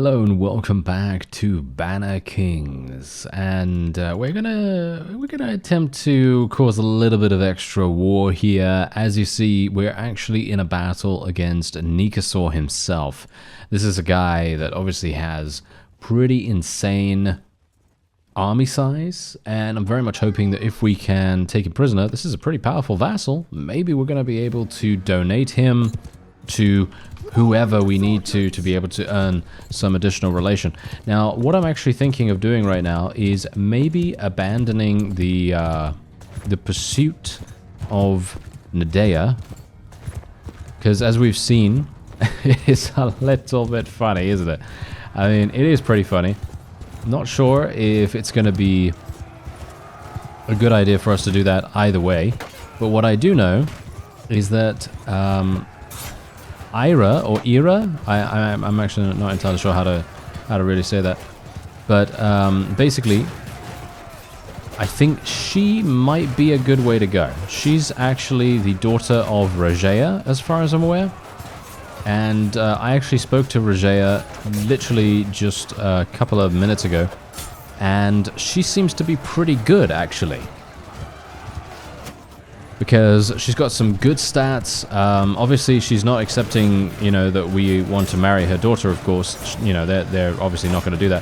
Hello and welcome back to BannerKings, and we're gonna attempt to cause a little bit of extra war here. As you see, we're actually in a battle against Nikasaur himself. This is a guy that obviously has pretty insane army size, and I'm very much hoping that if we can take him prisoner, this is a pretty powerful vassal. Maybe we're gonna be able to donate him to whoever we need to be able to earn some additional relation. Now, what I'm actually thinking of doing right now is maybe abandoning the pursuit of Nadea, because as we've seen, it's a little bit funny, isn't it? I mean, it is pretty funny. Not sure if it's going to be a good idea for us to do that either way, but what I do know is that Ira or Ira, I'm actually not entirely sure how to really say that, but basically, I think she might be a good way to go. She's actually the daughter of Rajaya, as far as I'm aware, and I actually spoke to Rajaya literally just a couple of minutes ago, and she seems to be pretty good actually, because she's got some good stats. Obviously, she's not accepting, you know, that we want to marry her daughter, of course. You know, they're obviously not going to do that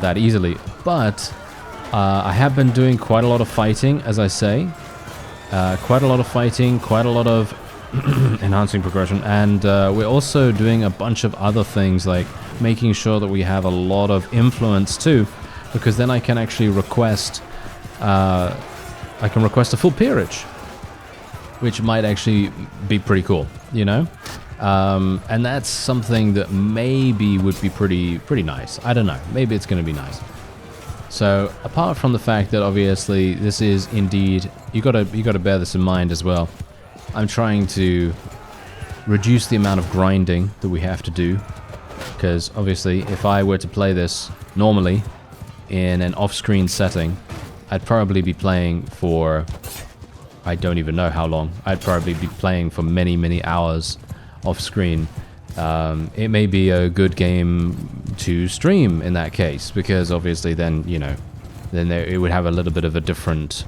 that easily. But I have been doing quite a lot of fighting, as I say. Quite a lot of fighting, quite a lot of enhancing progression. And we're also doing a bunch of other things, like making sure that we have a lot of influence too, because then I can actually request... I can request a full peerage, which might actually be pretty cool, you know? And that's something that maybe would be pretty nice. I don't know. Maybe it's going to be nice. So, apart from the fact that obviously this is indeed... You gotta bear this in mind as well. I'm trying to reduce the amount of grinding that we have to do, because obviously if I were to play this normally in an off-screen setting, I'd probably be playing for, I don't even know how long. I'd probably be playing for many, many hours off screen. It may be a good game to stream in that case, because obviously then, you know, it would have a little bit of a different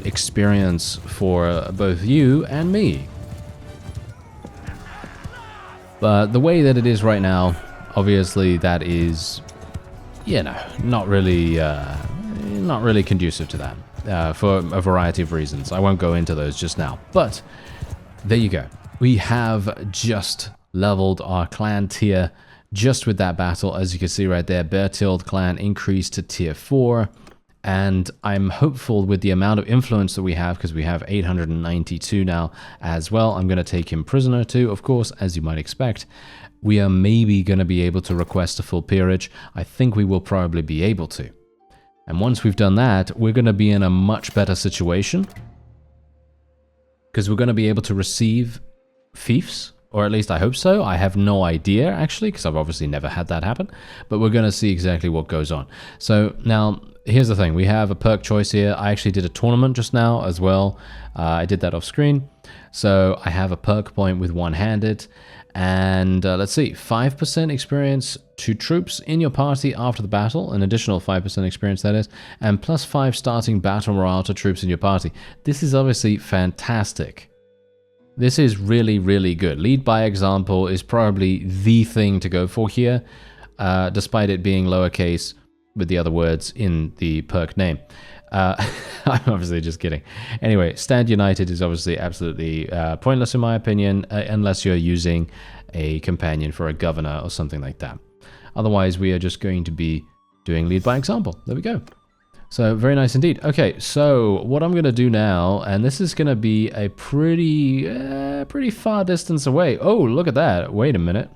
experience for both you and me. But the way that it is right now, obviously that is, you know, not really conducive to that, for a variety of reasons. I won't go into those just now, but there you go. We have just leveled our clan tier just with that battle. As you can see right there, Bertild clan increased to tier 4, and I'm hopeful with the amount of influence that we have, because we have 892 now as well. I'm going to take him prisoner too, of course, as you might expect. We are maybe going to be able to request a full peerage. I think we will probably be able to. And once we've done that, we're going to be in a much better situation, because we're going to be able to receive fiefs, or at least I hope so. I have no idea, actually, because I've obviously never had that happen, but we're going to see exactly what goes on. So now, here's the thing. We have a perk choice here. I actually did a tournament just now as well. I did that off screen. So I have a perk point with one-handed. And let's see, 5% experience to troops in your party after the battle, an additional 5% experience that is, and plus 5 starting battle morale to troops in your party. This is obviously fantastic. This is really, really good. Lead by example is probably the thing to go for here, despite it being lowercase with the other words in the perk name. I'm obviously just kidding. Anyway, Stand United is obviously absolutely pointless in my opinion, unless you're using a companion for a governor or something like that. Otherwise, we are just going to be doing lead by example. There we go. So, very nice indeed. Okay, so what I'm going to do now, and this is going to be a pretty far distance away. Oh, look at that. Wait a minute.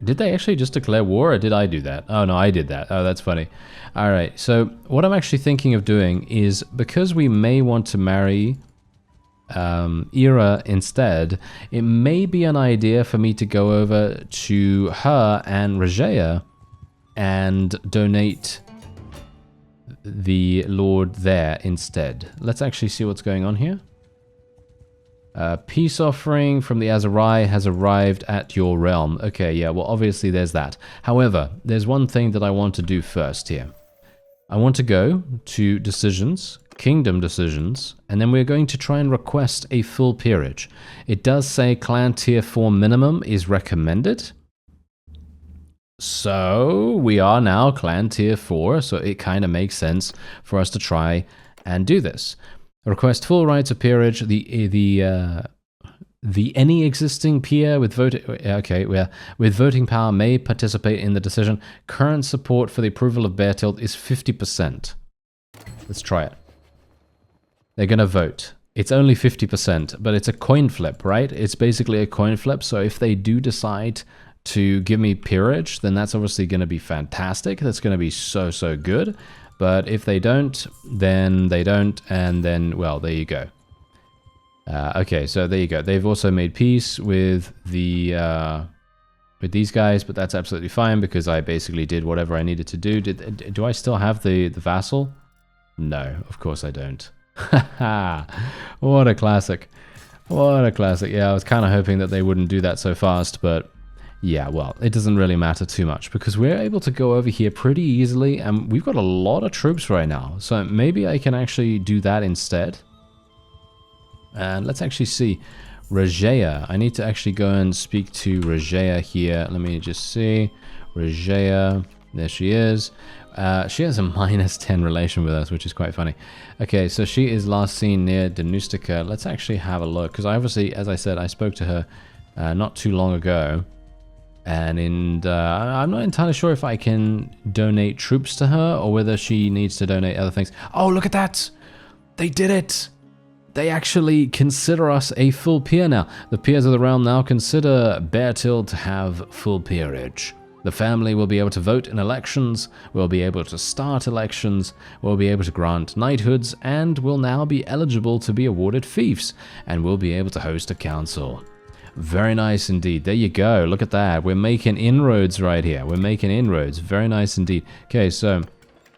Did they actually just declare war, or did I do that? Oh, no, I did that. Oh, that's funny. All right, so what I'm actually thinking of doing is, because we may want to marry Ira instead, it may be an idea for me to go over to her and Rajaya and donate the Lord there instead. Let's actually see what's going on here. Peace offering from the Azarai has arrived at your realm. Okay, yeah, well, obviously there's that. However, there's one thing that I want to do first here. I want to go to decisions, kingdom decisions, and then we're going to try and request a full peerage. It does say clan tier 4 minimum is recommended. So we are now clan tier 4, so it kind of makes sense for us to try and do this. Request full rights of peerage. The any existing peer with with voting power may participate in the decision. Current support for the approval of Bear Tilt is 50%. Let's try it. They're gonna vote. It's only 50%, but it's a coin flip, right? It's basically a coin flip. So if they do decide to give me peerage, then that's obviously going to be fantastic. That's going to be so good. But if they don't, then they don't, and then, well, there you go. Okay, so there you go. They've also made peace with the with these guys, but that's absolutely fine because I basically did whatever I needed to do. Do I still have the vassal? No, of course I don't. Haha, what a classic. What a classic. Yeah, I was kind of hoping that they wouldn't do that so fast, but yeah, well, it doesn't really matter too much because we're able to go over here pretty easily and we've got a lot of troops right now. So maybe I can actually do that instead. And let's actually see. Regea. I need to actually go and speak to Regea here. Let me just see. Regea. There she is. She has a -10 relation with us, which is quite funny. Okay, so she is last seen near Danustica. Let's actually have a look because I obviously, as I said, I spoke to her not too long ago. And I'm not entirely sure if I can donate troops to her or whether she needs to donate other things. Oh, look at that! They did it! They actually consider us a full peer now. The peers of the realm now consider Beartill to have full peerage. The family will be able to vote in elections, will be able to start elections, will be able to grant knighthoods, and will now be eligible to be awarded fiefs, and will be able to host a council. Very nice indeed. There you go. Look at that. We're making inroads right here. We're making inroads. Very nice indeed. Okay, so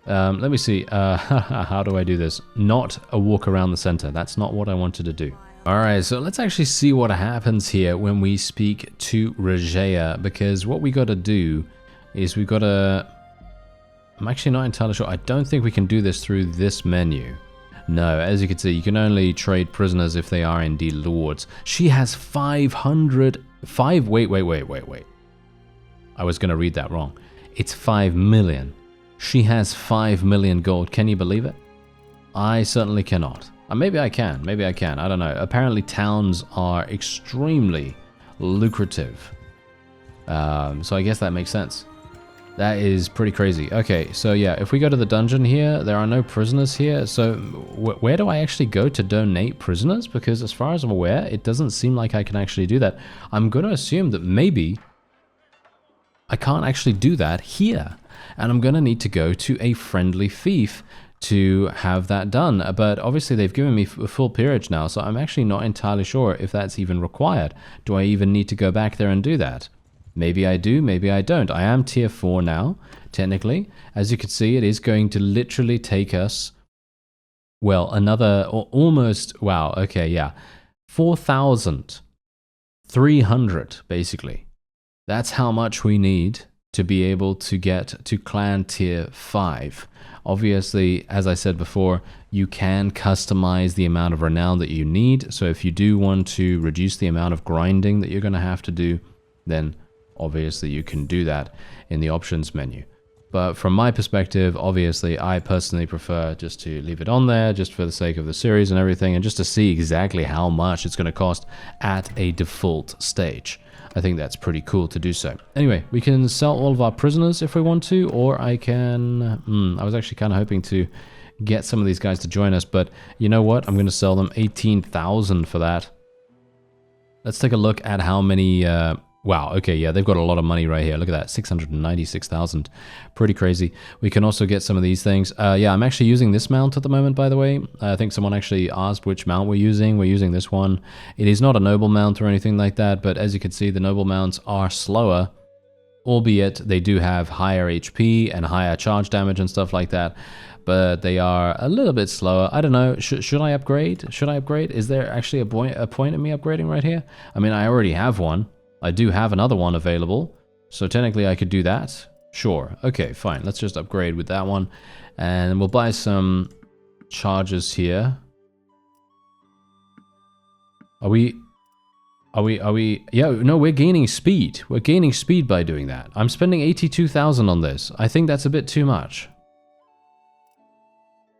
let me see. How do I do this? Not a walk around the center. That's not what I wanted to do. All right, so let's actually see what happens here when we speak to Regea, because what we got to do is we've got to... I'm actually not entirely sure. I don't think we can do this through this menu. No, as you can see, you can only trade prisoners if they are indeed lords. She has 500... Wait. I was going to read that wrong. It's 5 million. She has 5 million gold. Can you believe it? I certainly cannot. Maybe I can. Maybe I can. I don't know. Apparently towns are extremely lucrative. So I guess that makes sense. That is pretty crazy. Okay, so yeah, if we go to the dungeon here, there are no prisoners here. So where do I actually go to donate prisoners? Because as far as I'm aware, it doesn't seem like I can actually do that. I'm going to assume that maybe I can't actually do that here. And I'm going to need to go to a friendly fief to have that done. But obviously they've given me a full peerage now, so I'm actually not entirely sure if that's even required. Do I even need to go back there and do that? Maybe I do, maybe I don't. I am tier 4 now, technically. As you can see, it is going to literally take us, well, another, almost, wow, okay, yeah, 4,300, basically. That's how much we need to be able to get to clan tier 5. Obviously, as I said before, you can customize the amount of renown that you need. So if you do want to reduce the amount of grinding that you're going to have to do, then obviously you can do that in the options menu. But from my perspective, obviously, I personally prefer just to leave it on there just for the sake of the series and everything, and just to see exactly how much it's going to cost at a default stage. I think that's pretty cool to do so. Anyway, we can sell all of our prisoners if we want to, or I can... I was actually kind of hoping to get some of these guys to join us, but you know what? I'm going to sell them 18,000 for that. Let's take a look at how many... wow, okay, yeah, they've got a lot of money right here. Look at that, 696,000. Pretty crazy. We can also get some of these things. Yeah, I'm actually using this mount at the moment, by the way. I think someone actually asked which mount we're using. We're using this one. It is not a noble mount or anything like that, but as you can see, the noble mounts are slower, albeit they do have higher HP and higher charge damage and stuff like that. but they are a little bit slower. I don't know. Should I upgrade? Should I upgrade? Is there actually a point in me upgrading right here? I mean, I already have one. I do have another one available. So technically I could do that. Sure. Okay, fine. Let's just upgrade with that one. And we'll buy some charges here. Are we... Yeah, no, we're gaining speed. We're gaining speed by doing that. I'm spending 82,000 on this. I think that's a bit too much.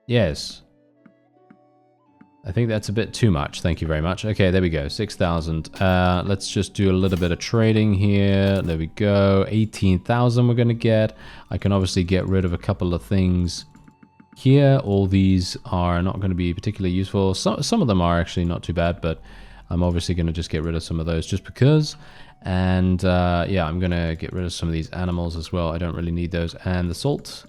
Yes. I think that's a bit too much. Thank you very much. Okay, there we go. 6,000. Let's just do a little bit of trading here. There we go. 18,000 we're going to get. I can obviously get rid of a couple of things here. All these are not going to be particularly useful. Some of them are actually not too bad, but I'm obviously going to just get rid of some of those just because. And yeah, I'm going to get rid of some of these animals as well. I don't really need those. And the salt.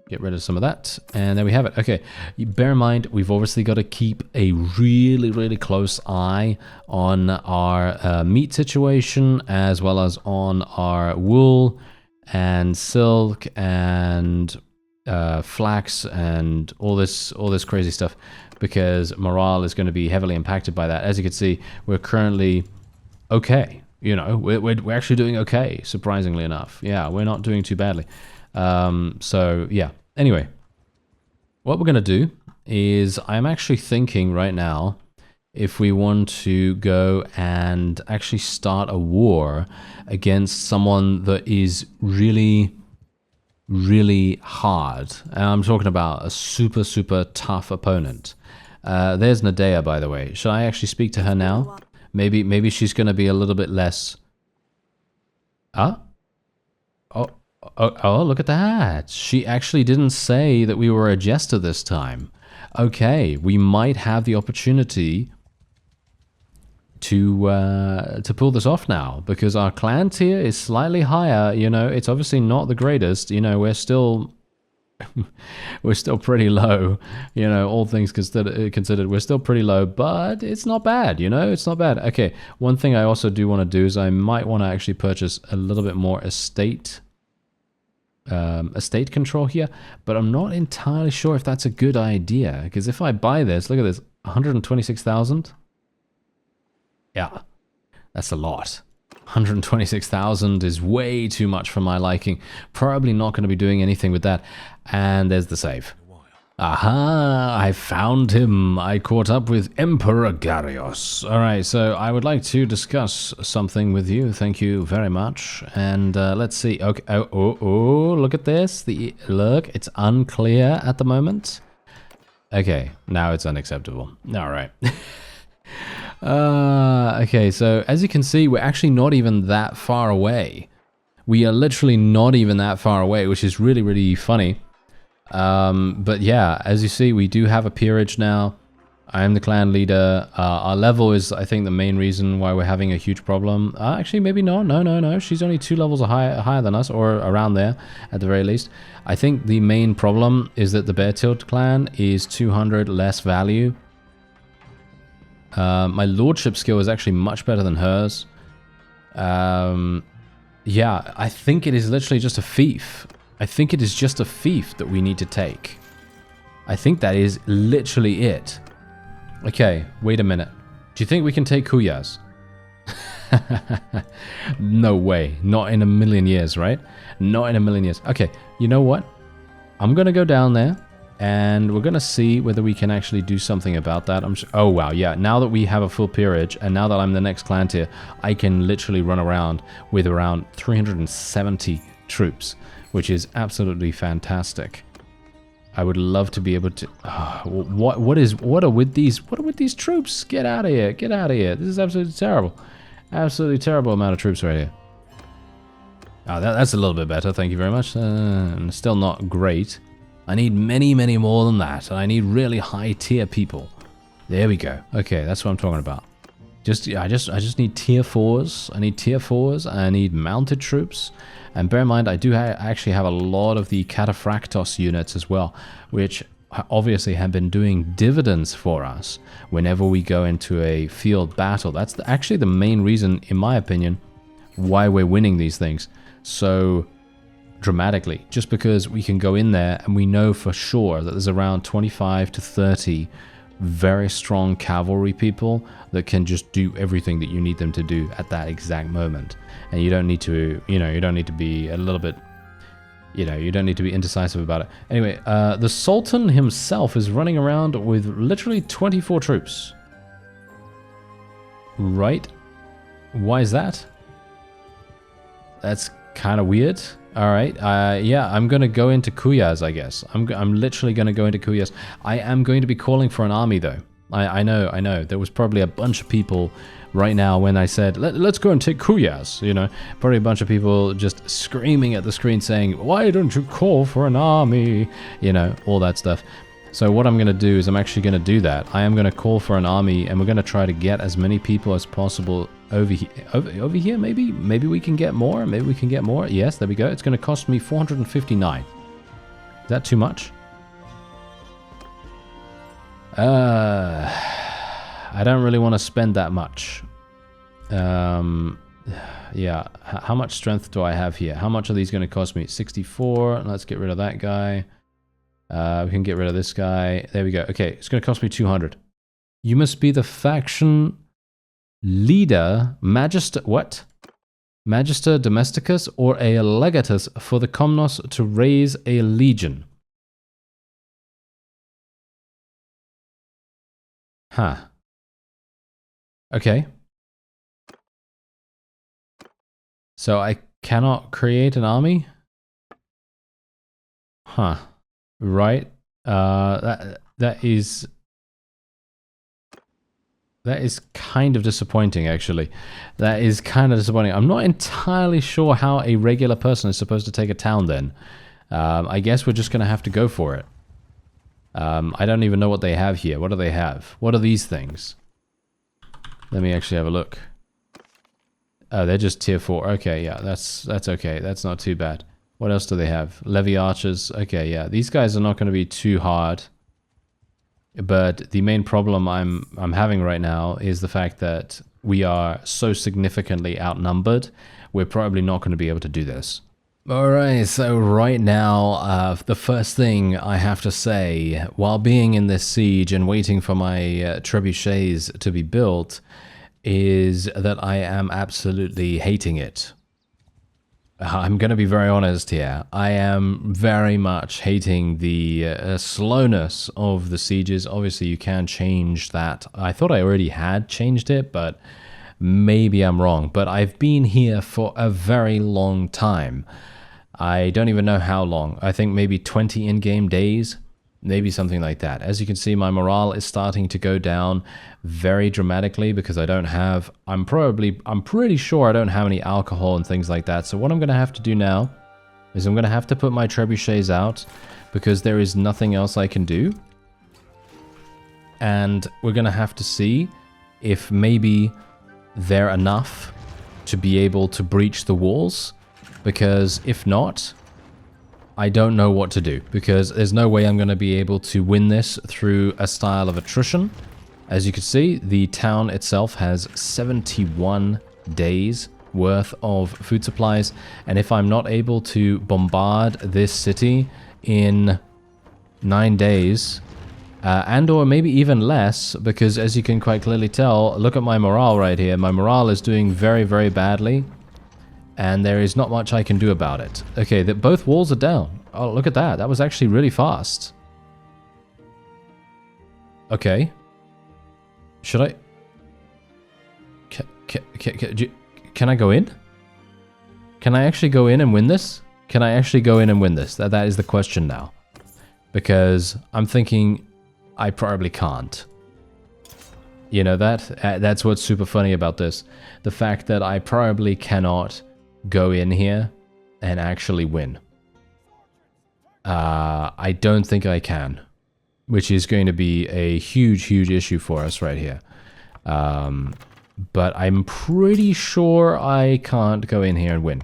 Get rid of some of that. And there we have it. Okay, bear in mind, we've obviously got to keep a really, really close eye on our meat situation, as well as on our wool and silk and flax and all this crazy stuff, because morale is going to be heavily impacted by that. As you can see, we're currently okay. You know, we're actually doing okay, surprisingly enough. Yeah, we're not doing too badly. So yeah, anyway, what we're going to do is I'm actually thinking right now, if we want to go and actually start a war against someone that is really, really hard. And I'm talking about a super, super tough opponent. There's Nadea, by the way. Should I actually speak to her now? Maybe she's going to be a little bit less... Oh, look at that. She actually didn't say that we were a jester this time. Okay, we might have the opportunity to pull this off now, because our clan tier is slightly higher. You know, it's obviously not the greatest. You know, we're still pretty low. You know, all things considered, we're still pretty low, but it's not bad. You know, it's not bad. Okay, one thing I also do want to do is I might want to actually purchase a little bit more estate control here, but I'm not entirely sure if that's a good idea, because if I buy this, look at this, 126,000. Yeah, that's a lot. 126,000 is way too much for my liking. Probably not going to be doing anything with that. And there's the save. Aha, I found him. I caught up with Emperor Garios. All right, so I would like to discuss something with you. Thank you very much. And let's see. Okay. Oh, look at this. Look, it's unclear at the moment. Okay, now it's unacceptable. All right. Okay, so as you can see, we're actually not even that far away. We are literally not even that far away, which is really, really funny. But yeah, as you see, we do have a peerage now. I am the clan leader. Our level is, I think, the main reason why we're having a huge problem. Actually, maybe no. She's only 2 levels higher than us, or around there, at the very least. I think the main problem is that the Bear Tilt clan is 200 less value. My lordship skill is actually much better than hers. Yeah, I think it is literally just a fief. I think it is just a fief that we need to take. I think that is literally it. Okay, wait a minute. Do you think we can take Kuyas? No way. Not in a million years, right? Not in a million years. Okay, you know what? I'm going to go down there, and we're going to see whether we can actually do something about that. Oh, wow, yeah. Now that we have a full peerage, and now that I'm the next clan tier, I can literally run around with around 370 troops, which is absolutely fantastic. I would love to be able to... What are with these troops? Get out of here. Get out of here. This is absolutely terrible. Absolutely terrible amount of troops right here. Oh, that's a little bit better. Thank you very much. Still not great. I need many, many more than that. I need really high tier people. There we go. Okay, that's what I'm talking about. I just need tier 4s. I need tier 4s. I need mounted troops. And bear in mind, I do actually have a lot of the Cataphractos units as well, which obviously have been doing dividends for us whenever we go into a field battle. That's actually the main reason, in my opinion, why we're winning these things. So dramatically, just because we can go in there and we know for sure that there's around 25 to 30 very strong cavalry people that can just do everything that you need them to do at that exact moment. And you don't need to, you know, you don't need to be a little bit, you know, you don't need to be indecisive about it. Anyway, the Sultan himself is running around with literally 24 troops. Right? Why is that? That's kind of weird. All right. Yeah, I'm going to go into Kuyaz, I guess. I'm literally going to go into Kuyaz. I am going to be calling for an army, though. I know. There was probably a bunch of people right now when I said, let's go and take Kuyaz, you know. Probably a bunch of people just screaming at the screen saying, why don't you call for an army? You know, all that stuff. So what I'm going to do is I'm actually going to do that. I am going to call for an army, and we're going to try to get as many people as possible over here. Over here, maybe? Maybe we can get more? Maybe we can get more? Yes, there we go. It's going to cost me 459. Is that too much? I don't really want to spend that much. Yeah. How much strength do I have here? How much are these going to cost me? 64. Let's get rid of that guy. We can get rid of this guy. There we go. Okay, it's going to cost me 200. You must be the faction leader, Magister, what? Magister Domesticus or a legatus for the Komnos to raise a legion. Huh. Okay. So I cannot create an army? Huh. Right. That is kind of disappointing, actually. That is kind of disappointing. I'm not entirely sure how a regular person is supposed to take a town then. I guess we're just going to have to go for it. I don't even know what they have here. What do they have? What are these things? Let me actually have a look. Oh, they're just tier 4. Okay, yeah, that's okay. That's not too bad. What else do they have? Levy archers. Okay, yeah. These guys are not going to be too hard. But the main problem I'm having right now is the fact that we are so significantly outnumbered. We're probably not going to be able to do this. Alright, so right now, the first thing I have to say, while being in this siege and waiting for my trebuchets to be built, is that I am absolutely hating it. I'm going to be very honest here. I am very much hating the slowness of the sieges. Obviously, you can change that. I thought I already had changed it, but maybe I'm wrong. But I've been here for a very long time. I don't even know how long. I think maybe 20 in-game days. Maybe something like that. As you can see, my morale is starting to go down very dramatically because I don't have, I'm pretty sure I don't have any alcohol and things like that. So what I'm going to have to do now is I'm going to have to put my trebuchets out because there is nothing else I can do. And we're going to have to see if maybe they're enough to be able to breach the walls, because if not, I don't know what to do, because there's no way I'm going to be able to win this through a style of attrition. As you can see, the town itself has 71 days worth of food supplies, and if I'm not able to bombard this city in 9 days, and or maybe even less, because as you can quite clearly tell, look at my morale right here. My morale is doing very, very badly. And there is not much I can do about it. Okay, both walls are down. Oh, look at that. That was actually really fast. Okay. Should I... Can I go in? Can I actually go in and win this? Can I actually go in and win this? That is the question now. Because I'm thinking I probably can't. You know, that's what's super funny about this. The fact that I probably cannot go in here and actually win. I don't think I can, which is going to be a huge, huge issue for us right here. But I'm pretty sure I can't go in here and win.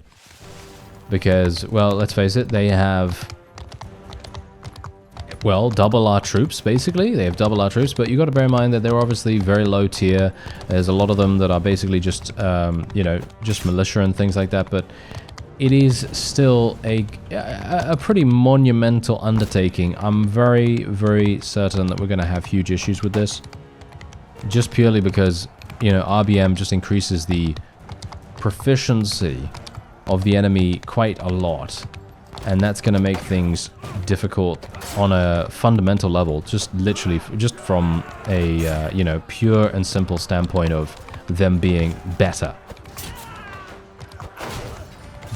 Because, well, let's face it, they have, well, double our troops, basically. They have double our troops, but you got to bear in mind that they're obviously very low tier. There's a lot of them that are basically just, you know, just militia and things like that. But it is still a pretty monumental undertaking. I'm very, very certain that we're going to have huge issues with this. Just purely because, you know, RBM just increases the proficiency of the enemy quite a lot. And that's going to make things difficult on a fundamental level, just literally, just from a, you know, pure and simple standpoint of them being better.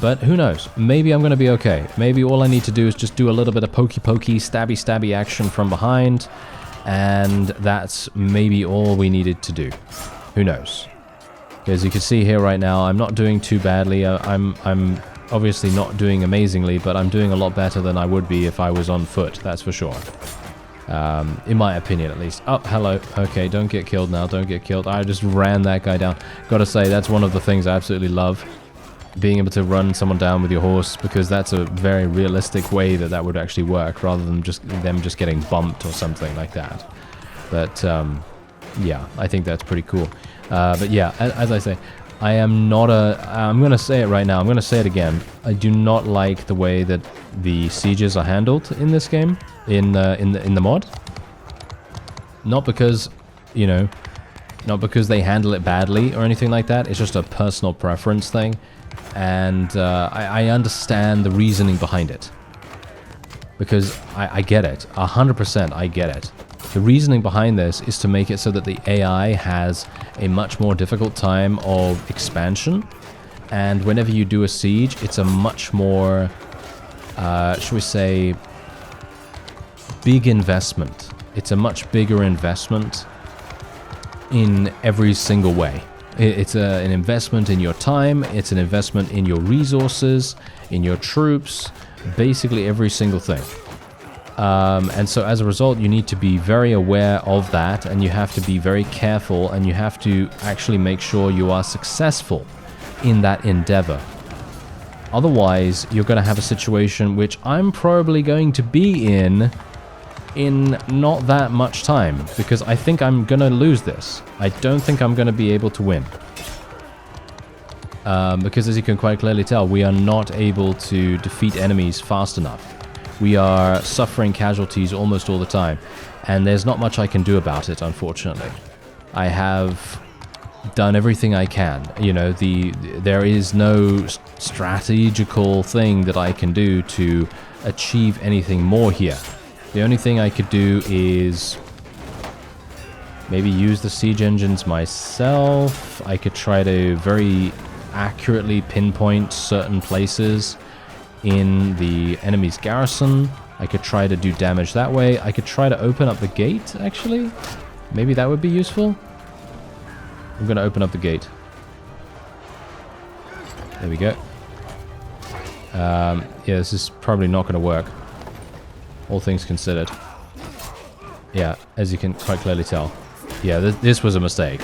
But who knows? Maybe I'm going to be okay. Maybe all I need to do is just do a little bit of pokey-pokey, stabby-stabby action from behind, and that's maybe all we needed to do. Who knows? As you can see here right now, I'm not doing too badly. I'm obviously not doing amazingly, but I'm doing a lot better than I would be if I was on foot, that's for sure. In my opinion, at least. Oh, hello. Okay, don't get killed now. Don't get killed. I just ran that guy down. Gotta say, that's one of the things I absolutely love. Being able to run someone down with your horse, because that's a very realistic way that that would actually work, rather than just them just getting bumped or something like that. But, yeah, I think that's pretty cool. But yeah, as I say, I am not I'm going to say it right now. I'm going to say it again. I do not like the way that the sieges are handled in this game, in the mod. Not because, you know, not because they handle it badly or anything like that. It's just a personal preference thing. And I understand the reasoning behind it. Because I get it. 100% I get it. The reasoning behind this is to make it so that the AI has a much more difficult time of expansion. And whenever you do a siege, it's a much more, shall we say, big investment. It's a much bigger investment in every single way. It's an investment in your time, it's an investment in your resources, in your troops, basically every single thing. And so as a result, you need to be very aware of that, and you have to be very careful, and you have to actually make sure you are successful in that endeavor. Otherwise, you're going to have a situation which I'm probably going to be in not that much time, because I think I'm going to lose this. I don't think I'm going to be able to win. Because as you can quite clearly tell, we are not able to defeat enemies fast enough. We are suffering casualties almost all the time, and there's not much I can do about it, unfortunately. I have done everything I can. You know, there is no strategical thing that I can do to achieve anything more here. The only thing I could do is maybe use the siege engines myself. I could try to very accurately pinpoint certain places in the enemy's garrison. I could try to do damage that way. I could try to open up the gate, actually. Maybe that would be useful. I'm going to open up the gate. There we go. Yeah, this is probably not going to work. All things considered. Yeah, as you can quite clearly tell. Yeah, this was a mistake.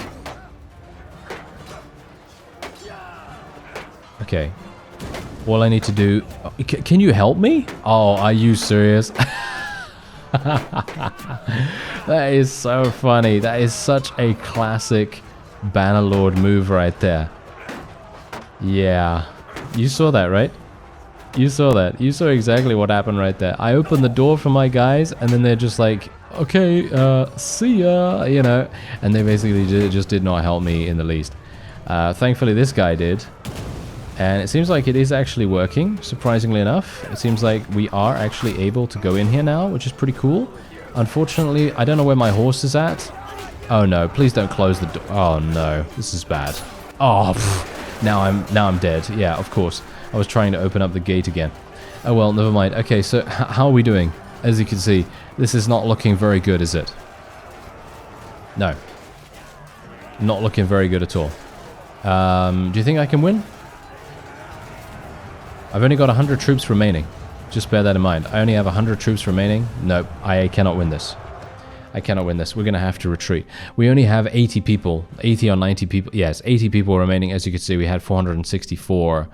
Okay. All I need to do... Can you help me? Oh, are you serious? That is so funny. That is such a classic Bannerlord move right there. Yeah. You saw that, right? You saw that. You saw exactly what happened right there. I opened the door for my guys, and then they're just like, okay, see ya, you know. And they basically just did not help me in the least. Thankfully, this guy did. And it seems like it is actually working, surprisingly enough. It seems like we are actually able to go in here now, which is pretty cool. Unfortunately, I don't know where my horse is at. Oh no, please don't close the door. Oh no, this is bad. Oh, pff. Now I'm dead. Yeah, of course. I was trying to open up the gate again. Oh well, never mind. Okay, so how are we doing? As you can see, this is not looking very good, is it? No. Not looking very good at all. Do you think I can win? I've only got 100 troops remaining. Just bear that in mind. I only have 100 troops remaining. Nope, I cannot win this. I cannot win this. We're going to have to retreat. We only have 80 people. 80 or 90 people. Yes, 80 people remaining. As you can see, we had 464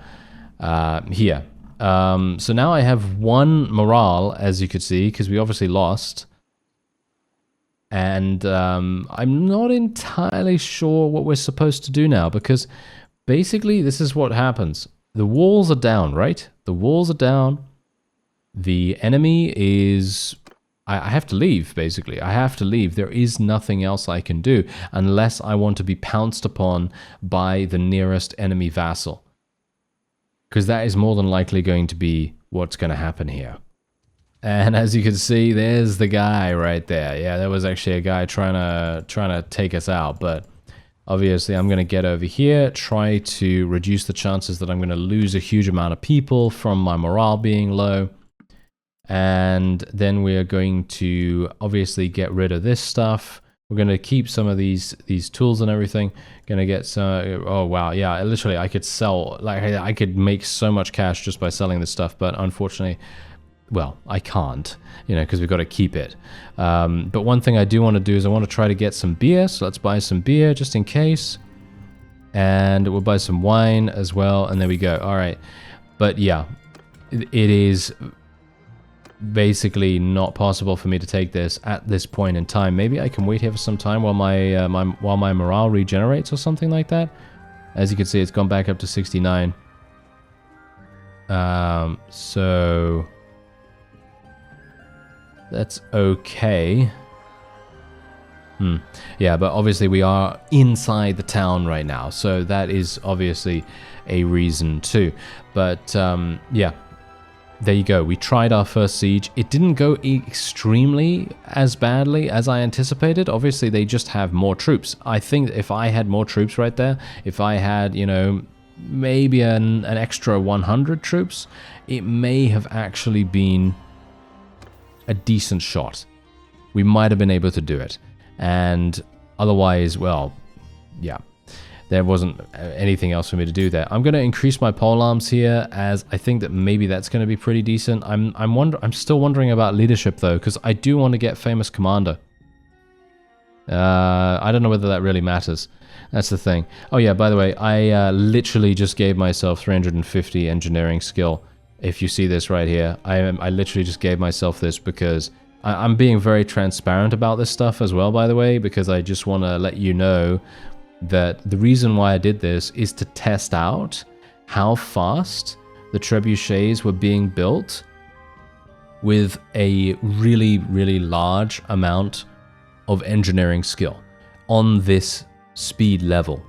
here. So now I have 1 morale, as you could see, because we obviously lost. And I'm not entirely sure what we're supposed to do now, because basically this is what happens. the walls are down, right? The walls are down. The enemy is... I have to leave, basically. I have to leave. There is nothing else I can do unless I want to be pounced upon by the nearest enemy vassal. Because that is more than likely going to be what's going to happen here. And as you can see, there's the guy right there. Yeah, there was actually a guy trying to take us out, but obviously I'm going to get over here, try to reduce the chances that I'm going to lose a huge amount of people from my morale being low. And then we are going to obviously get rid of this stuff. We're going to keep some of these tools and everything. Going to get some... Oh, wow. Yeah, literally, I could sell... Like, I could make so much cash just by selling this stuff. But unfortunately, well, I can't, you know, because we've got to keep it. But one thing I do want to do is I want to try to get some beer. So let's buy some beer just in case. And we'll buy some wine as well. And there we go. All right. But yeah, it is... basically not possible for me to take this at this point in time. Maybe I can wait here for some time while my morale regenerates or something like that. As you can see, it's gone back up to 69. So that's okay. Yeah, but obviously we are inside the town right now, so that is obviously a reason too. But yeah. There you go. We tried our first siege. It didn't go extremely as badly as I anticipated. Obviously, they just have more troops. I think if I had more troops right there, if I had, you know, maybe an extra 100 troops, it may have actually been a decent shot. We might have been able to do it. And otherwise, well, yeah. There wasn't anything else for me to do there. I'm going to increase my pole arms here, as I think that maybe that's going to be pretty decent. I'm still wondering about leadership though, because I do want to get famous commander. I don't know whether that really matters. That's the thing. Oh yeah, by the way, I literally just gave myself 350 engineering skill. If you see this right here, I literally just gave myself this because I'm being very transparent about this stuff as well, by the way, because I just want to let you know that the reason why I did this is to test out how fast the trebuchets were being built with a really, really large amount of engineering skill on this speed level.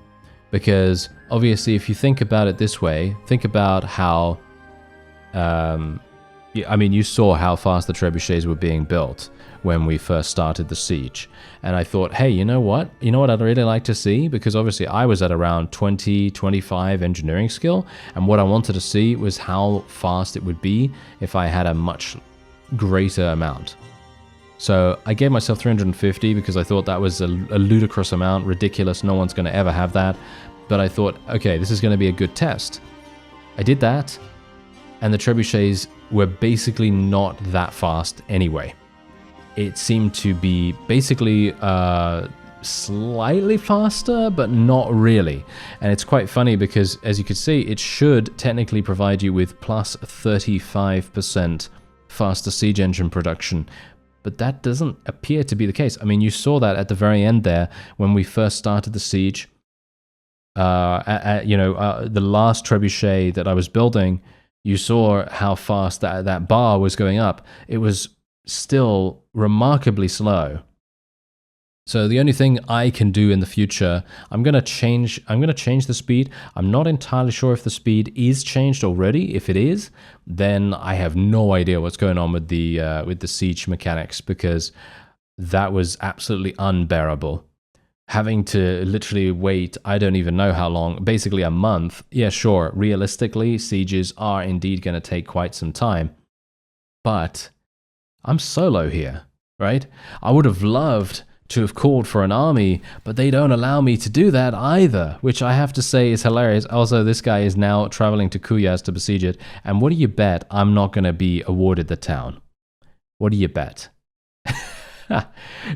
Because obviously, if you think about it this way, think about how, I mean, you saw how fast the trebuchets were being built when we first started the siege. And I thought, hey, you know what? You know what I'd really like to see? Because obviously I was at around 20, 25 engineering skill. And what I wanted to see was how fast it would be if I had a much greater amount. So I gave myself 350 because I thought that was a ludicrous amount, ridiculous. No one's going to ever have that. But I thought, okay, this is going to be a good test. I did that. And the trebuchets were basically not that fast anyway. It seemed to be basically slightly faster, but not really. And it's quite funny because, as you can see, it should technically provide you with plus 35% faster siege engine production. But that doesn't appear to be the case. I mean, you saw that at the very end there when we first started the siege. The last trebuchet that I was building, you saw how fast that bar was going up. It was still remarkably slow. So the only thing I can do in the future, I'm going to change the speed. I'm not entirely sure if the speed is changed already. If it is, then I have no idea what's going on with the siege mechanics, because that was absolutely unbearable. Having to literally wait, I don't even know how long, basically a month. Yeah, sure, realistically, sieges are indeed going to take quite some time. But I'm solo here, right? I would have loved to have called for an army, but they don't allow me to do that either, which I have to say is hilarious. Also, this guy is now traveling to Kuyaz to besiege it, and what do you bet I'm not going to be awarded the town? What do you bet?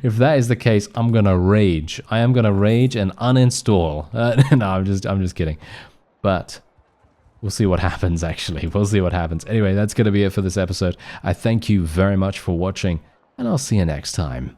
If that is the case, I'm going to rage. I am going to rage and uninstall. No, I'm just kidding. But we'll see what happens, actually. We'll see what happens. Anyway, that's going to be it for this episode. I thank you very much for watching, and I'll see you next time.